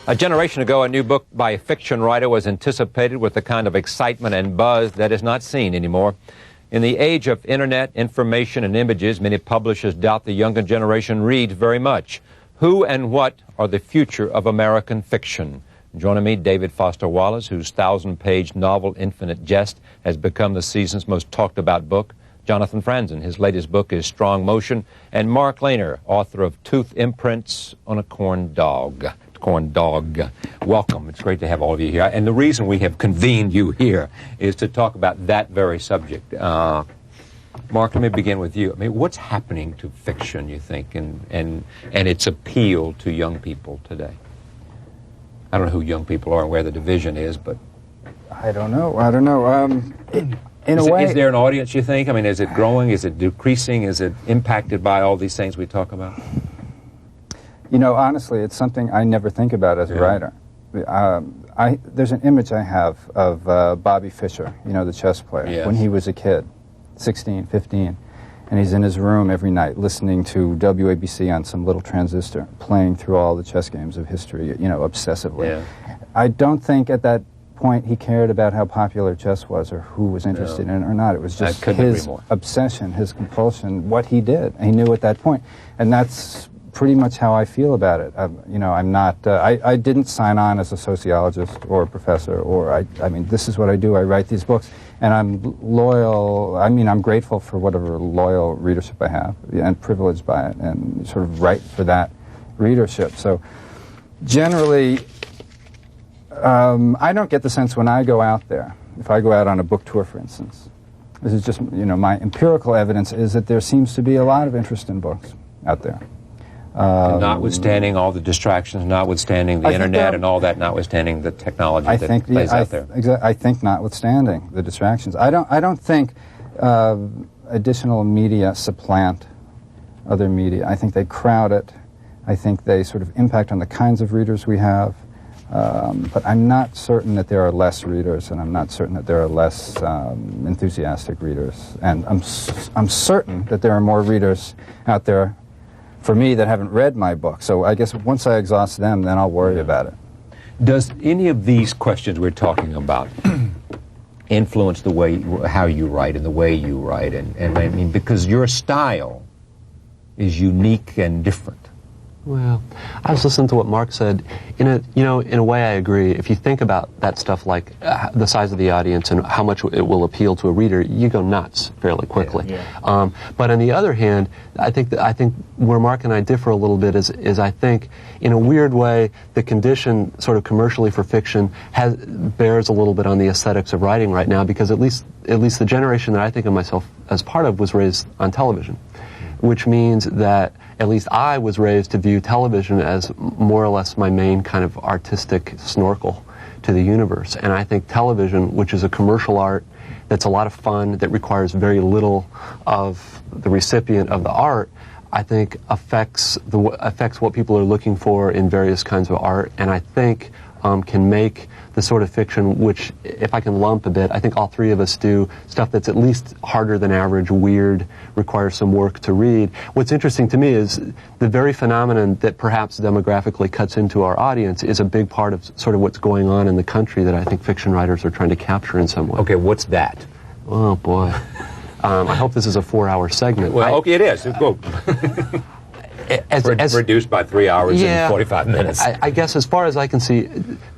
A generation ago, a new book by a fiction writer was anticipated with the kind of excitement and buzz that is not seen anymore. In the age of internet, information, and images, many publishers doubt the younger generation reads very much. Who and what are the future of American fiction? Joining me, David Foster Wallace, whose 1,000-page novel, Infinite Jest, has become the season's most talked-about book. Jonathan Franzen, his latest book is Strong Motion. And Mark Leyner, author of Tooth Imprints on a Corn Dog. Welcome. It's great to have all of you here. And the reason we have convened you here is to talk about that very subject. Mark, let me begin with you. I mean, what's happening to fiction, you think, and its appeal to young people today? I don't know who young people are and where the division is, but... I don't know. In a way... Is there an audience, you think? I mean, is it growing? Is it decreasing? Is it impacted by all these things we talk about? You know, honestly, it's something I never think about as a writer. There's an image I have of Bobby Fischer, you know, the chess player, when he was a kid, 16, 15, and he's in his room every night listening to WABC on some little transistor, playing through all the chess games of history, you know, obsessively. Yeah. I don't think at that point he cared about how popular chess was or who was interested in it or not. It was just his obsession, his compulsion, what he did. He knew at that point. And that's pretty much how I feel about it. You know, I'm not, I didn't sign on as a sociologist or a professor, or I mean, this is what I do. I write these books, and I'm loyal. I mean, I'm grateful for whatever loyal readership I have, and privileged by it, and sort of write for that readership. So generally, I don't get the sense when I go out there, if I go out on a book tour, for instance, this is just, you know, my empirical evidence is that there seems to be a lot of interest in books out there. Notwithstanding all the distractions, notwithstanding the internet and all that, notwithstanding the technology that plays out there. I think notwithstanding the distractions. I don't think additional media supplant other media. I think they crowd it. I think they sort of impact on the kinds of readers we have. But I'm not certain that there are less readers, and I'm not certain that there are less enthusiastic readers. And I'm certain that there are more readers out there for me that haven't read my book. So I guess once I exhaust them, then I'll worry about it. Does any of these questions we're talking about influence the way, how you write and the way you write? And I mean, because your style is unique and different. Well, I was listening to what Mark said. In a way, I agree. If you think about that stuff, like the size of the audience and how much it will appeal to a reader, you go nuts fairly quickly. Yeah. But on the other hand, I think where Mark and I differ a little bit is I think, in a weird way, the condition sort of commercially for fiction bears a little bit on the aesthetics of writing right now, because at least the generation that I think of myself as part of was raised on television, which means that at least I was raised to view television as more or less my main kind of artistic snorkel to the universe. And I think television, which is a commercial art that's a lot of fun, that requires very little of the recipient of the art, I think affects what people are looking for in various kinds of art, and I think can make the sort of fiction, which, if I can lump a bit, I think all three of us do, stuff that's at least harder than average, weird, requires some work to read. What's interesting to me is the very phenomenon that perhaps demographically cuts into our audience is a big part of sort of what's going on in the country that I think fiction writers are trying to capture in some way. Okay, what's that? Oh, boy. I hope this is a 4-hour segment. Well, okay, it is. Go. Reduced by 3 hours and 45 minutes. I guess as far as I can see,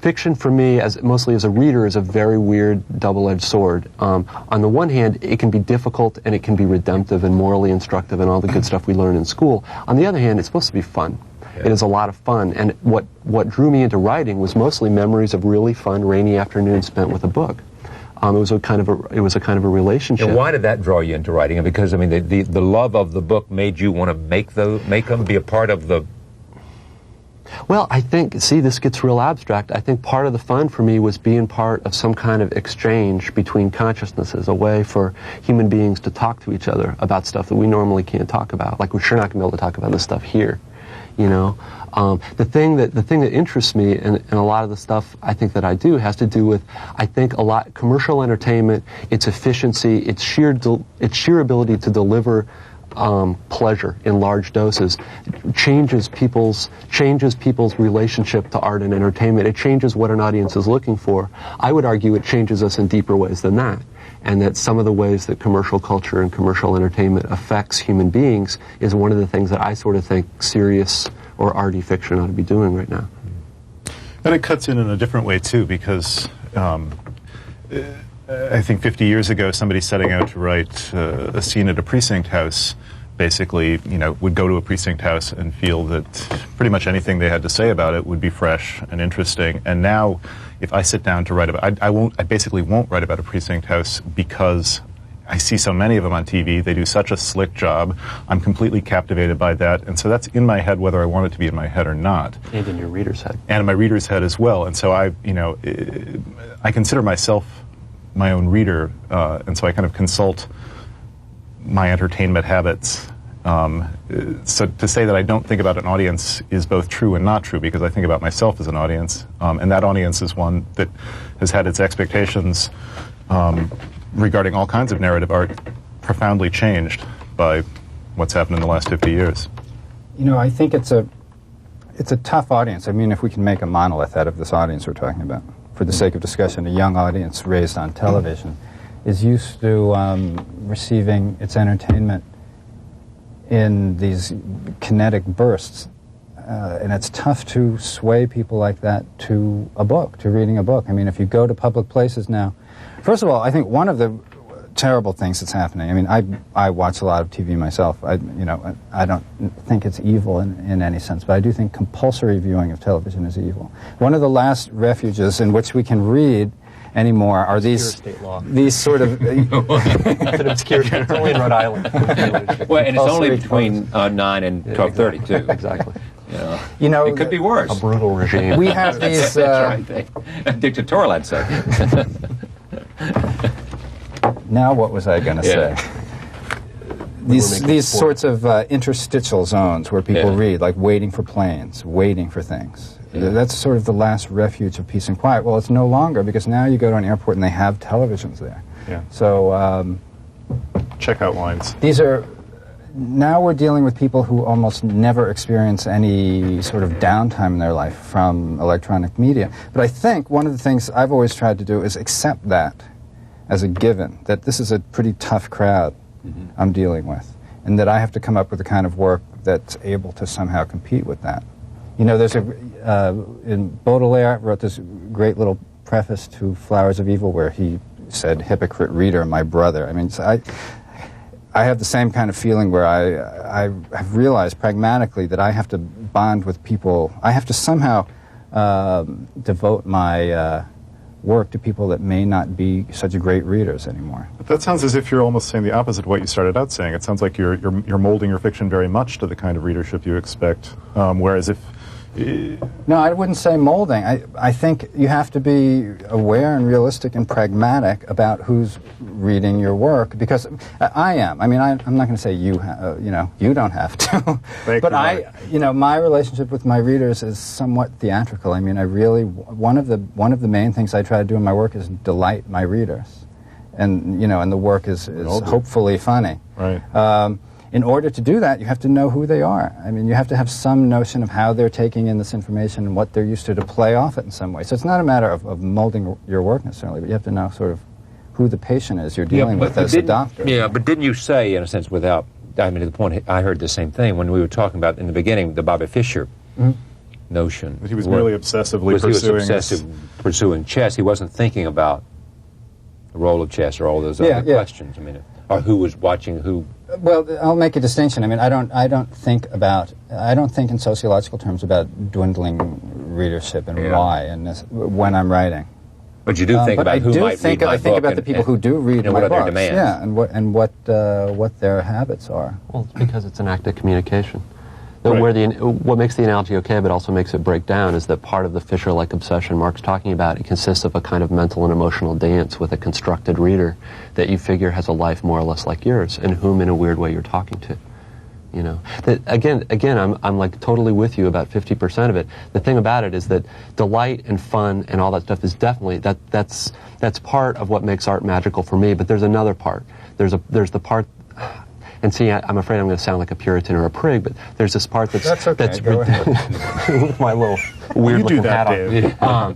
fiction for me, mostly as a reader, is a very weird double-edged sword. On the one hand, it can be difficult and it can be redemptive and morally instructive and all the good stuff we learn in school. On the other hand, it's supposed to be fun. Yeah. It is a lot of fun. And what drew me into writing was mostly memories of really fun rainy afternoons spent with a book. It was a kind of a relationship. And why did that draw you into writing? Because I mean, the love of the book made you want to make them be a part of the. Well, I think, see, this gets real abstract. I think part of the fun for me was being part of some kind of exchange between consciousnesses, a way for human beings to talk to each other about stuff that we normally can't talk about. Like, we're sure not going to be able to talk about this stuff here, you know. The thing that interests me in a lot of the stuff I think that I do has to do with, I think, a lot commercial entertainment, its efficiency, its sheer ability to deliver pleasure in large doses changes people's relationship to art and entertainment. It changes what an audience is looking for. I would argue it changes us in deeper ways than that, and that some of the ways that commercial culture and commercial entertainment affects human beings is one of the things that I sort of think serious or arty fiction ought to be doing right now. And it cuts in a different way too, because I think 50 years ago, somebody setting out to write a scene at a precinct house basically, would go to a precinct house and feel that pretty much anything they had to say about it would be fresh and interesting. And now, if I sit down to write about, I basically won't write about a precinct house because I see so many of them on TV. They do such a slick job. I'm completely captivated by that. And so that's in my head whether I want it to be in my head or not. And in your reader's head. And in my reader's head as well. And so I consider myself my own reader, and so I kind of consult my entertainment habits. So to say that I don't think about an audience is both true and not true, because I think about myself as an audience, and that audience is one that has had its expectations regarding all kinds of narrative art profoundly changed by what's happened in the last 50 years. I think it's a tough audience. I mean, if we can make a monolith out of this audience we're talking about, for the sake of discussion, a young audience raised on television is used to receiving its entertainment in these kinetic bursts. And it's tough to sway people like that to a book, to reading a book. I mean, if you go to public places now, first of all, I think one of the terrible things that's happening, I mean, I watch a lot of TV myself. I don't think it's evil in any sense, but I do think compulsory viewing of television is evil. One of the last refuges in which we can read anymore are these sort of it's an obscure state. It's only in Rhode Island. Well, and it's only between 9 and 12:30 too. Exactly. It could be worse. A brutal regime. We have these that's right. Dictatorial, I'd say. Now what was I going to say? These sorts of interstitial zones where people read, like waiting for planes, waiting for things. That's sort of the last refuge of peace and quiet. Well, it's no longer, because now you go to an airport and they have televisions there. Yeah. So checkout lines. Now we're dealing with people who almost never experience any sort of downtime in their life from electronic media. But I think one of the things I've always tried to do is accept that as a given, that this is a pretty tough crowd I'm dealing with, and that I have to come up with the kind of work that's able to somehow compete with that. There's in Baudelaire wrote this great little preface to Flowers of Evil where he said, "Hypocrite reader, my brother." I mean, so I have the same kind of feeling where I have realized pragmatically that I have to bond with people. I have to somehow devote my work to people that may not be such great readers anymore. But that sounds as if you're almost saying the opposite of what you started out saying. It sounds like you're molding your fiction very much to the kind of readership you expect, whereas if... No, I wouldn't say molding. I think you have to be aware and realistic and pragmatic about who's reading your work, because I am. I mean, I'm not going to say you don't have to. But my relationship with my readers is somewhat theatrical. I mean, one of the main things I try to do in my work is delight my readers, and the work is hopefully funny. Right. In order to do that, you have to know who they are. I mean, you have to have some notion of how they're taking in this information and what they're used to play off it in some way. So it's not a matter of molding your work necessarily, but you have to know sort of who the patient is you're dealing with as a doctor. Yeah, but didn't you say, in a sense, to the point, I heard the same thing when we were talking about, in the beginning, the Bobby Fischer notion. But he was merely obsessively pursuing chess. He wasn't thinking about the role of chess or all those other questions. I mean, or who was watching who. Well, I'll make a distinction. I mean, I don't think in sociological terms about dwindling readdership and why, and when I'm writing. But you do think about who might read my book. I think about the people who do read my books. What are their books, demands? and what their habits are. Well, it's because it's an act of communication. Right. What makes the analogy okay, but also makes it break down, is that part of the Fisher-like obsession Mark's talking about, it consists of a kind of mental and emotional dance with a constructed reader that you figure has a life more or less like yours, and whom, in a weird way, you're talking to. That again, I'm like totally with you about 50% of it. The thing about it is that delight and fun and all that stuff is definitely that's part of what makes art magical for me. But there's another part. There's the part. and see, I'm afraid I'm going to sound like a Puritan or a prig, but there's this part that's okay. Go ahead. with my little weird looking hat on.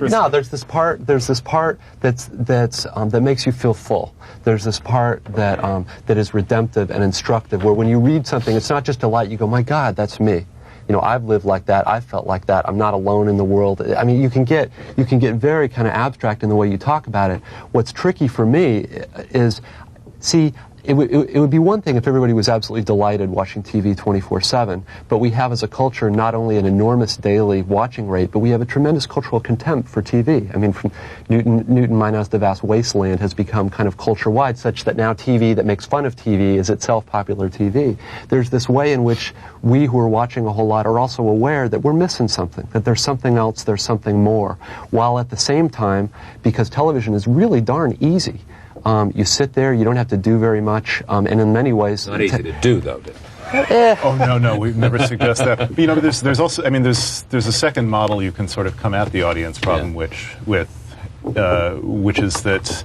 No, there's this part that makes you feel full. There's this part that is redemptive and instructive, where when you read something, it's not just delight. You go, my God, that's me. You know, I've lived like that. I've felt like that. I'm not alone in the world. I mean, you can get very kind of abstract in the way you talk about it. What's tricky for me is, see, it would be one thing if everybody was absolutely delighted watching TV 24/7, but we have as a culture not only an enormous daily watching rate, but we have a tremendous cultural contempt for TV. I mean, from Newton Minot's The Vast Wasteland has become kind of culture-wide, such that now TV that makes fun of TV is itself popular TV. There's this way in which we who are watching a whole lot are also aware that we're missing something, that there's something else, there's something more, while at the same time, because television is really darn easy, you sit there, you don't have to do very much, and in many ways... Not easy to do, though. Oh, no, we've never suggest that. But, you know, there's also, I mean, there's a second model you can sort of come at the audience problem which is that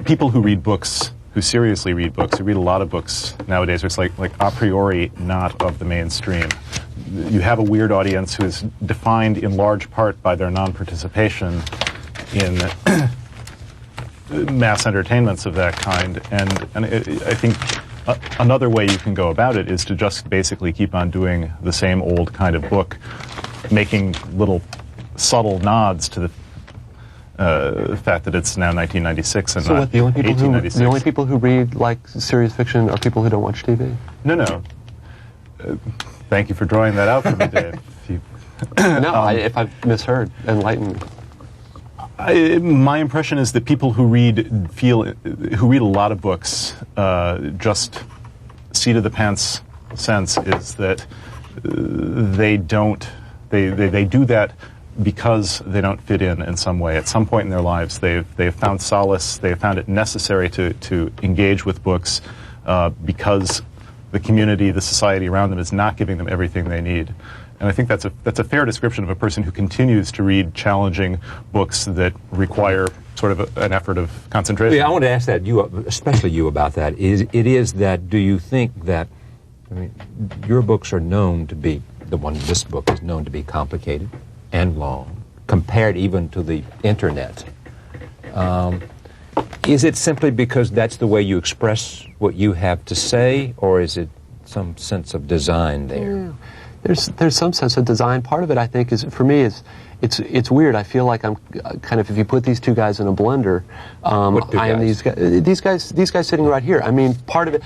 people who read books, who seriously read books, who read a lot of books nowadays, it's like a priori not of the mainstream. You have a weird audience who is defined in large part by their non-participation in mass entertainments of that kind, and I think another way you can go about it is to just basically keep on doing the same old kind of book, making little subtle nods to the fact that it's now 1996 and not 1896. The only people who read like serious fiction are people who don't watch TV? No. Thank you for drawing that out for me, Dave. If I've misheard, enlighten me. My impression is that people who read a lot of books, just seat of the pants sense is that they do that because they don't fit in some way. At some point in their lives, they've found solace. They have found it necessary to engage with books because the community, the society around them, is not giving them everything they need. And I think that's a fair description of a person who continues to read challenging books that require sort of an effort of concentration. Yeah, I want to ask that especially you about that. Do you think that, I mean, your books are known to be, this book is known to be complicated and long, compared even to the internet. Is it simply because that's the way you express what you have to say, or is it some sense of design there? Yeah. There's some sense of design. Part of it, I think, is for me it's weird. I feel like I'm kind of, if you put these two guys in a blender, I am these guys sitting right here. I mean, part of it.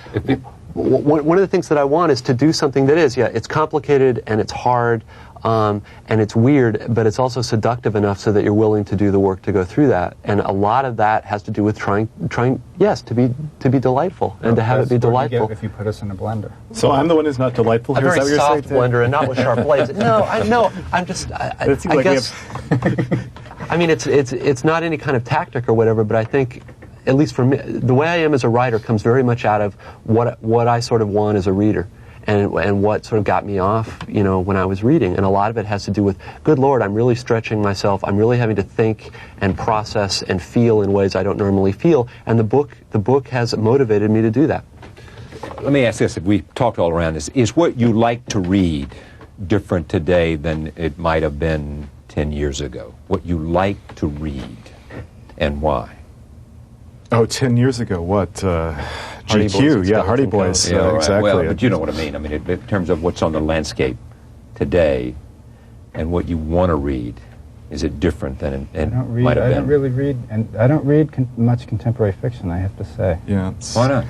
One of the things that I want is to do something that is, it's complicated and it's hard. And it's weird, but it's also seductive enough so that you're willing to do the work to go through that. And a lot of that has to do with trying, yes, to be delightful and to have it be delightful. If you put us in a blender. So I'm the one who's not delightful. A very soft blender and not with sharp blades. I'm just. I guess. I mean, it's not any kind of tactic or whatever, but I think, at least for me, the way I am as a writer comes very much out of what I sort of want as a reader. And what sort of got me off, when I was reading. And a lot of it has to do with, good Lord, I'm really stretching myself. I'm really having to think and process and feel in ways I don't normally feel. And the book has motivated me to do that. Let me ask this, if we talked all around this, is what you like to read different today than it might have been 10 years ago? What you like to read, and why? Oh, 10 years ago, what? GQ, Hardy Boys, exactly. Well, but you know what I mean. I mean, in terms of what's on the landscape today and what you want to read, is it different than it might have been? I don't really read, and I don't read much contemporary fiction, I have to say. Yeah. Why not?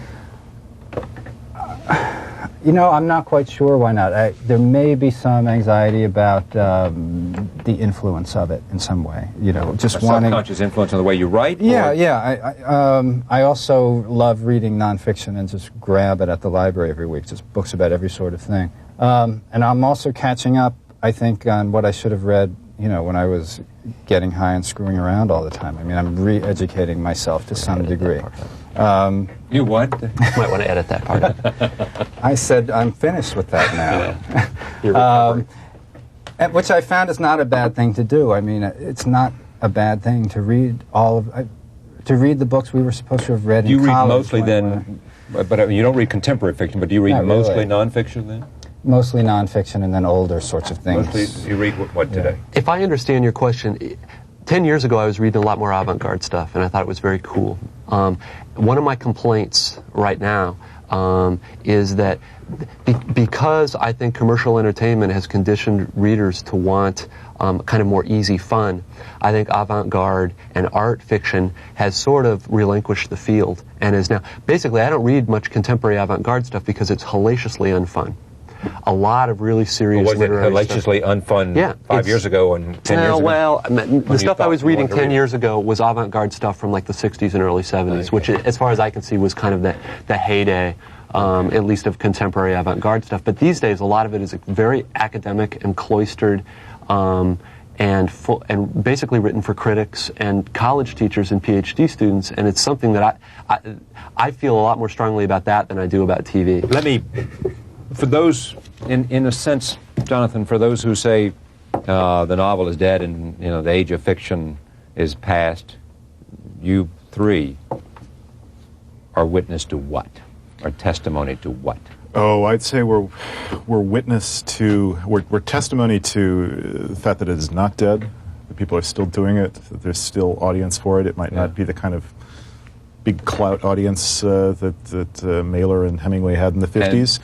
I'm not quite sure why not. There may be some anxiety about the influence of it in some way. Just wanting subconscious influence on the way you write. I also love reading nonfiction and just grab it at the library every week. Just books about every sort of thing. And I'm also catching up, I think, on what I should have read. When I was getting high and screwing around all the time. I mean, I'm re-educating myself to some degree. You what? Might want to edit that part. I said I'm finished with that now. Which I found is not a bad thing to do. I mean, it's not a bad thing to read to read the books we were supposed to have read in college. You read mostly then But you don't read contemporary fiction, but do you read Not mostly really. nonfiction then? Mostly nonfiction and then older sorts of things. Mostly, you read what today? If I understand your question, 10 years ago I was reading a lot more avant-garde stuff, and I thought it was very cool. One of my complaints right now is that because I think commercial entertainment has conditioned readers to want kind of more easy fun, I think avant-garde and art fiction has sort of relinquished the field and is now... Basically, I don't read much contemporary avant-garde stuff because it's hellaciously unfun. A lot of really serious literary Was it hellaciously unfun 5 years ago and 10 years ago? Well, the stuff I was reading 10 years ago was avant-garde stuff from like the 60s and early 70s, which, as far as I can see, was kind of the heyday, at least of contemporary avant-garde stuff. But these days, a lot of it is very academic and cloistered, and basically written for critics and college teachers and PhD students. And it's something that I feel a lot more strongly about that than I do about TV. Let me... For those, in a sense, Jonathan, for those who say the novel is dead and the age of fiction is past, you three are witness to what? Or testimony to what? Oh, I'd say we're testimony to the fact that it is not dead. The people are still doing it. That there's still audience for it. It might not be the kind of big clout audience that Mailer and Hemingway had in the 50s.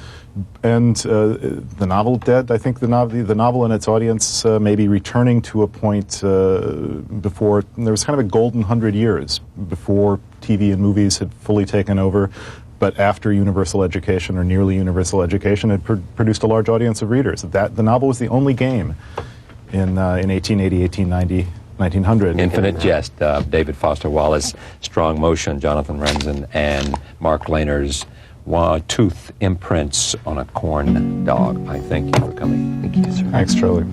And the novel dead. I think the novel and its audience may be returning to a point before there was kind of a golden 100 years before TV and movies had fully taken over, but after universal education or nearly universal education had produced a large audience of readers. The novel was the only game in 1880, 1890. 1900. Infinite Jest, David Foster Wallace, Strong Motion, Jonathan Franzen and Mark Leyner's Tooth Imprints on a Corn Dog. I thank you for coming. Thank you, sir. Thanks, Charlie.